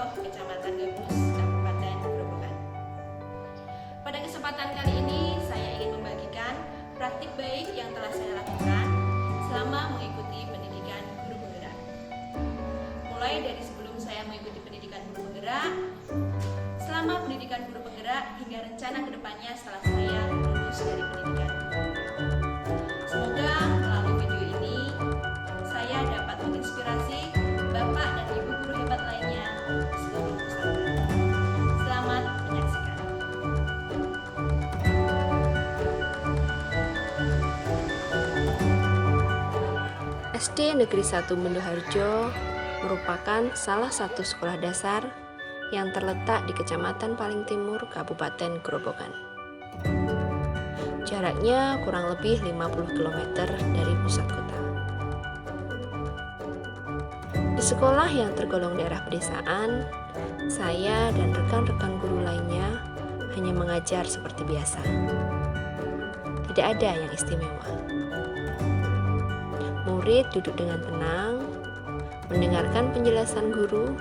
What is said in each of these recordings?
Kecamatan Gabus, Kabupaten Grobogan. Pada kesempatan kali ini, saya ingin membagikan praktik baik yang telah saya lakukan selama mengikuti pendidikan guru penggerak. Mulai dari sebelum saya mengikuti pendidikan guru penggerak, selama pendidikan guru penggerak, hingga rencana kedepannya setelah saya lulus dari pendidikan. Semoga melalui video ini, saya dapat menginspirasi Bapak dan Ibu guru hebat lainnya di seluruh Nusantara. Selamat menyaksikan. SD Negeri 1 Bendoharjo merupakan salah satu sekolah dasar yang terletak di Kecamatan Paling Timur, Kabupaten Grobogan. Jaraknya kurang lebih 50 km dari pusat kota. Di sekolah yang tergolong daerah pedesaan, saya dan rekan-rekan guru lainnya hanya mengajar seperti biasa. Tidak ada yang istimewa. Murid duduk dengan tenang, mendengarkan penjelasan guru,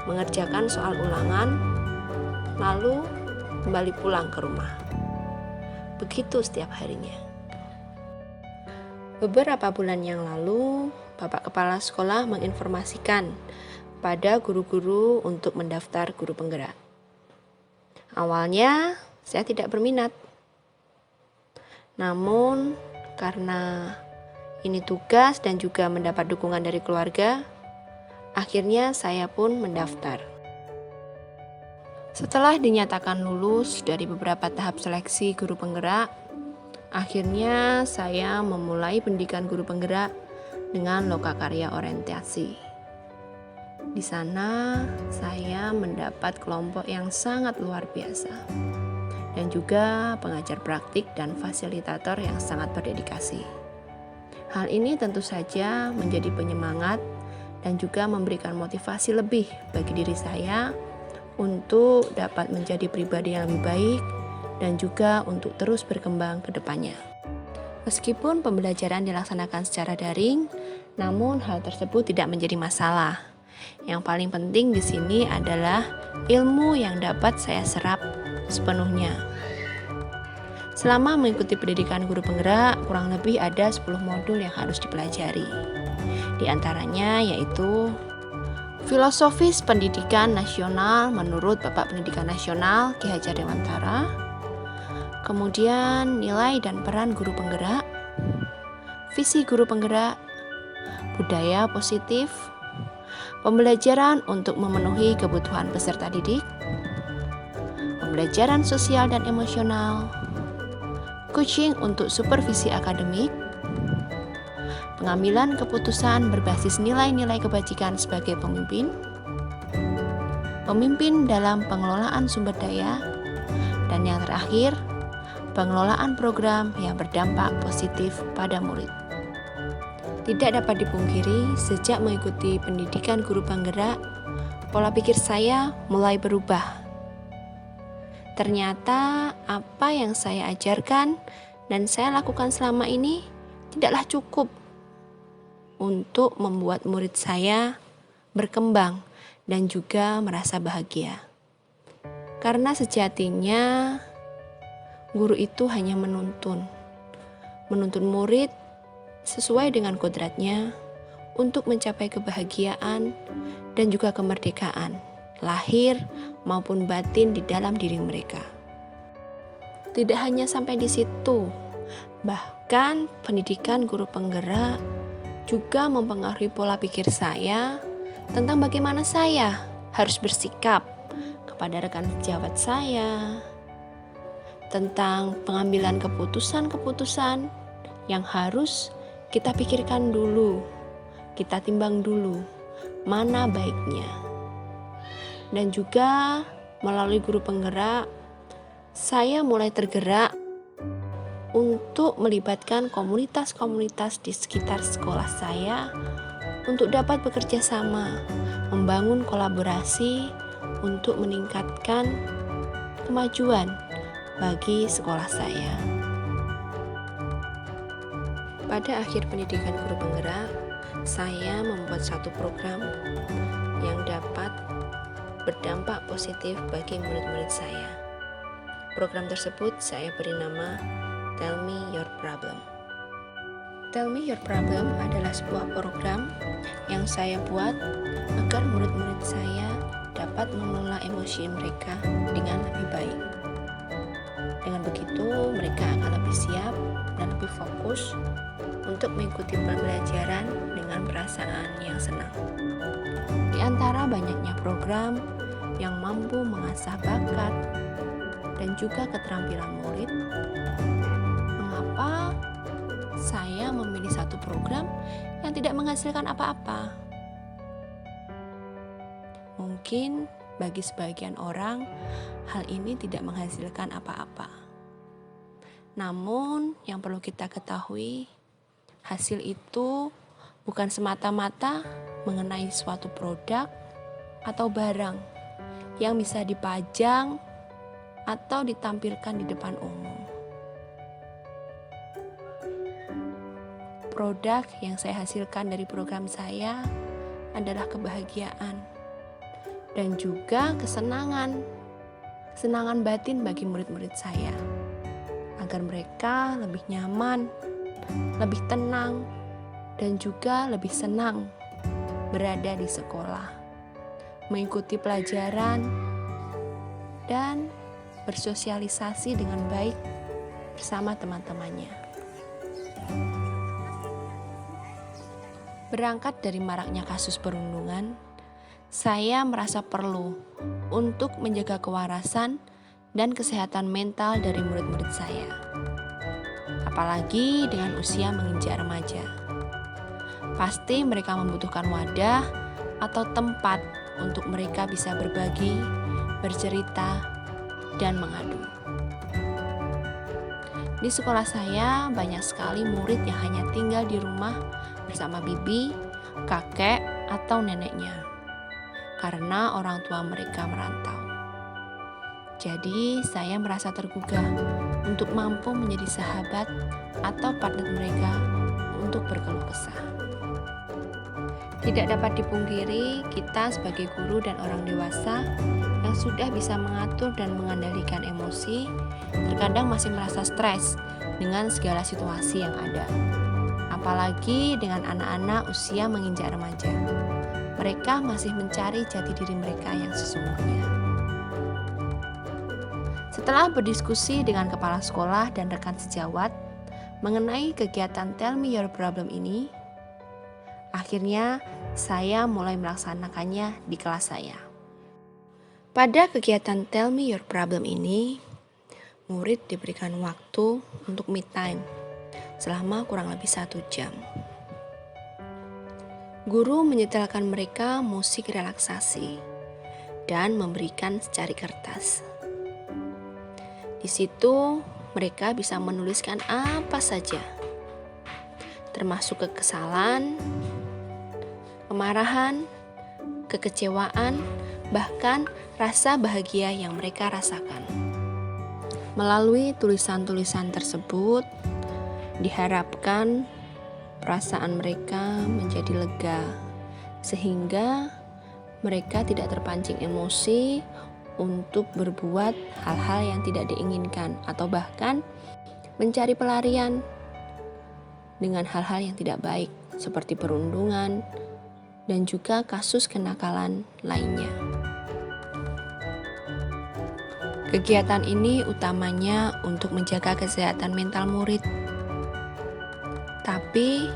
mengerjakan soal ulangan, lalu kembali pulang ke rumah. Begitu setiap harinya. Beberapa bulan yang lalu, Bapak Kepala Sekolah menginformasikan pada guru-guru untuk mendaftar guru penggerak. Awalnya, saya tidak berminat. Namun, karena ini tugas dan juga mendapat dukungan dari keluarga, akhirnya saya pun mendaftar. Setelah dinyatakan lulus dari beberapa tahap seleksi guru penggerak, akhirnya saya memulai pendidikan guru penggerak dengan lokakarya orientasi. Di sana, saya mendapat kelompok yang sangat luar biasa dan juga pengajar praktik dan fasilitator yang sangat berdedikasi. Hal ini tentu saja menjadi penyemangat dan juga memberikan motivasi lebih bagi diri saya untuk dapat menjadi pribadi yang lebih baik dan juga untuk terus berkembang ke depannya. Meskipun pembelajaran dilaksanakan secara daring, namun hal tersebut tidak menjadi masalah. Yang paling penting di sini adalah ilmu yang dapat saya serap sepenuhnya. Selama mengikuti pendidikan guru penggerak, kurang lebih ada 10 modul yang harus dipelajari. Di antaranya yaitu Filosofis Pendidikan Nasional menurut Bapak Pendidikan Nasional Ki Hajar Dewantara. Kemudian nilai dan peran guru penggerak, visi guru penggerak, budaya positif, pembelajaran untuk memenuhi kebutuhan peserta didik, pembelajaran sosial dan emosional, coaching untuk supervisi akademik, pengambilan keputusan berbasis nilai-nilai kebajikan sebagai pemimpin, pemimpin dalam pengelolaan sumber daya, dan yang terakhir, pengelolaan program yang berdampak positif pada murid. Tidak dapat dipungkiri, sejak mengikuti pendidikan guru penggerak, pola pikir saya mulai berubah. Ternyata apa yang saya ajarkan dan saya lakukan selama ini tidaklah cukup untuk membuat murid saya berkembang dan juga merasa bahagia. Karena sejatinya guru itu hanya menuntun murid sesuai dengan kodratnya untuk mencapai kebahagiaan dan juga kemerdekaan, lahir maupun batin di dalam diri mereka. Tidak hanya sampai di situ, bahkan pendidikan guru penggerak juga mempengaruhi pola pikir saya tentang bagaimana saya harus bersikap kepada rekan sejawat saya, tentang pengambilan keputusan-keputusan yang harus kita pikirkan dulu, kita timbang dulu mana baiknya. Dan juga melalui guru penggerak, saya mulai tergerak untuk melibatkan komunitas-komunitas di sekitar sekolah saya untuk dapat bekerja sama, membangun kolaborasi untuk meningkatkan kemajuan bagi sekolah saya. Pada akhir pendidikan guru penggerak, saya membuat satu program yang dapat berdampak positif bagi murid-murid saya. Program tersebut saya beri nama Tell Me Your Problem. Tell Me Your Problem adalah sebuah program yang saya buat agar murid-murid saya dapat mengelola emosi mereka dengan lebih baik. Dengan begitu, mereka akan lebih siap dan lebih fokus untuk mengikuti pembelajaran dengan perasaan yang senang. Di antara banyaknya program yang mampu mengasah bakat dan juga keterampilan murid, mengapa saya memilih satu program yang tidak menghasilkan apa-apa? Mungkin bagi sebagian orang, hal ini tidak menghasilkan apa-apa. Namun, yang perlu kita ketahui, hasil itu bukan semata-mata mengenai suatu produk atau barang yang bisa dipajang atau ditampilkan di depan umum. Produk yang saya hasilkan dari program saya adalah kebahagiaan dan juga kesenangan batin bagi murid-murid saya, agar mereka lebih nyaman, lebih tenang, dan juga lebih senang berada di sekolah, mengikuti pelajaran, dan bersosialisasi dengan baik bersama teman-temannya. Berangkat dari maraknya kasus perundungan, saya merasa perlu untuk menjaga kewarasan dan kesehatan mental dari murid-murid saya, apalagi dengan usia menginjak remaja. Pasti mereka membutuhkan wadah atau tempat untuk mereka bisa berbagi, bercerita, dan mengadu. Di sekolah saya banyak sekali murid yang hanya tinggal di rumah bersama bibi, kakek, atau neneknya, karena orang tua mereka merantau. Jadi saya merasa tergugah untuk mampu menjadi sahabat atau partner mereka untuk berkeluh kesah. Tidak dapat dipungkiri, kita sebagai guru dan orang dewasa yang sudah bisa mengatur dan mengendalikan emosi, terkadang masih merasa stres dengan segala situasi yang ada. Apalagi dengan anak-anak usia menginjak remaja. Mereka masih mencari jati diri mereka yang sesungguhnya. Setelah berdiskusi dengan kepala sekolah dan rekan sejawat mengenai kegiatan Tell Me Your Problem ini, akhirnya saya mulai melaksanakannya di kelas saya. Pada kegiatan Tell Me Your Problem ini, murid diberikan waktu untuk me time selama kurang lebih 1 jam. Guru menyetelkan mereka musik relaksasi dan memberikan secari kertas. Di situ mereka bisa menuliskan apa saja, termasuk kekesalan, kemarahan, kekecewaan, bahkan rasa bahagia yang mereka rasakan. Melalui tulisan-tulisan tersebut, diharapkan perasaan mereka menjadi lega, sehingga mereka tidak terpancing emosi untuk berbuat hal-hal yang tidak diinginkan atau bahkan mencari pelarian dengan hal-hal yang tidak baik seperti perundungan dan juga kasus kenakalan lainnya. Kegiatan ini utamanya untuk menjaga kesehatan mental murid. Tapi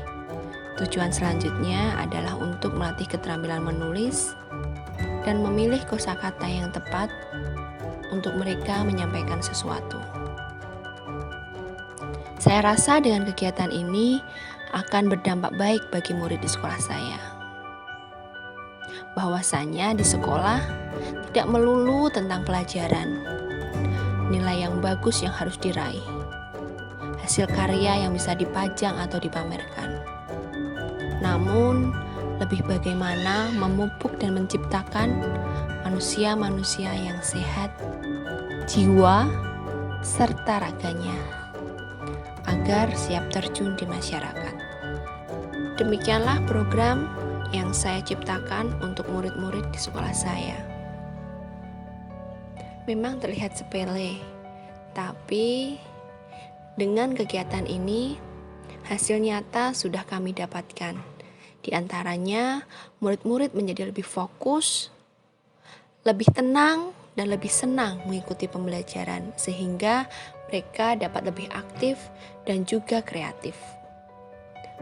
tujuan selanjutnya adalah untuk melatih keterampilan menulis dan memilih kosakata yang tepat untuk mereka menyampaikan sesuatu. Saya rasa dengan kegiatan ini akan berdampak baik bagi murid di sekolah saya. Bahwasanya di sekolah tidak melulu tentang pelajaran, nilai yang bagus yang harus diraih, hasil karya yang bisa dipajang atau dipamerkan. Namun, lebih bagaimana memupuk dan menciptakan manusia-manusia yang sehat, jiwa, serta raganya, agar siap terjun di masyarakat. Demikianlah program yang saya ciptakan untuk murid-murid di sekolah saya. Memang terlihat sepele, tapi dengan kegiatan ini, hasil nyata sudah kami dapatkan. Di antaranya, murid-murid menjadi lebih fokus, lebih tenang, dan lebih senang mengikuti pembelajaran, sehingga mereka dapat lebih aktif dan juga kreatif.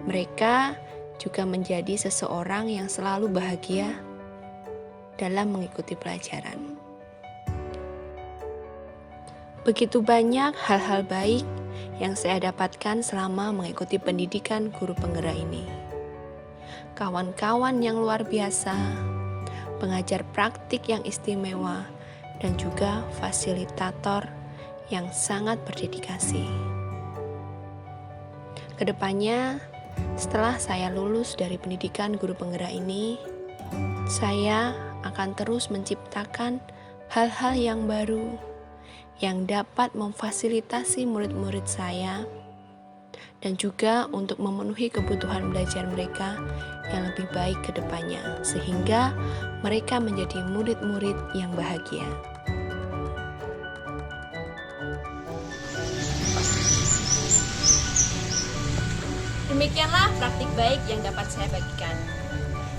Mereka juga menjadi seseorang yang selalu bahagia dalam mengikuti pelajaran. Begitu banyak hal-hal baik yang saya dapatkan selama mengikuti pendidikan guru penggerak ini. Kawan-kawan yang luar biasa, pengajar praktik yang istimewa, dan juga fasilitator yang sangat berdedikasi. Kedepannya, setelah saya lulus dari pendidikan guru penggerak ini, saya akan terus menciptakan hal-hal yang baru yang dapat memfasilitasi murid-murid saya dan juga untuk memenuhi kebutuhan belajar mereka yang lebih baik ke depannya, sehingga mereka menjadi murid-murid yang bahagia. Demikianlah praktik baik yang dapat saya bagikan.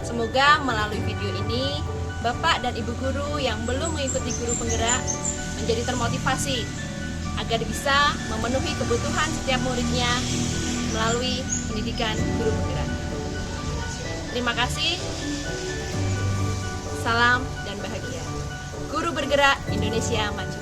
Semoga melalui video ini, Bapak dan Ibu guru yang belum mengikuti guru penggerak menjadi termotivasi agar bisa memenuhi kebutuhan setiap muridnya melalui pendidikan guru penggerak. Terima kasih. Salam dan bahagia. Guru bergerak Indonesia maju.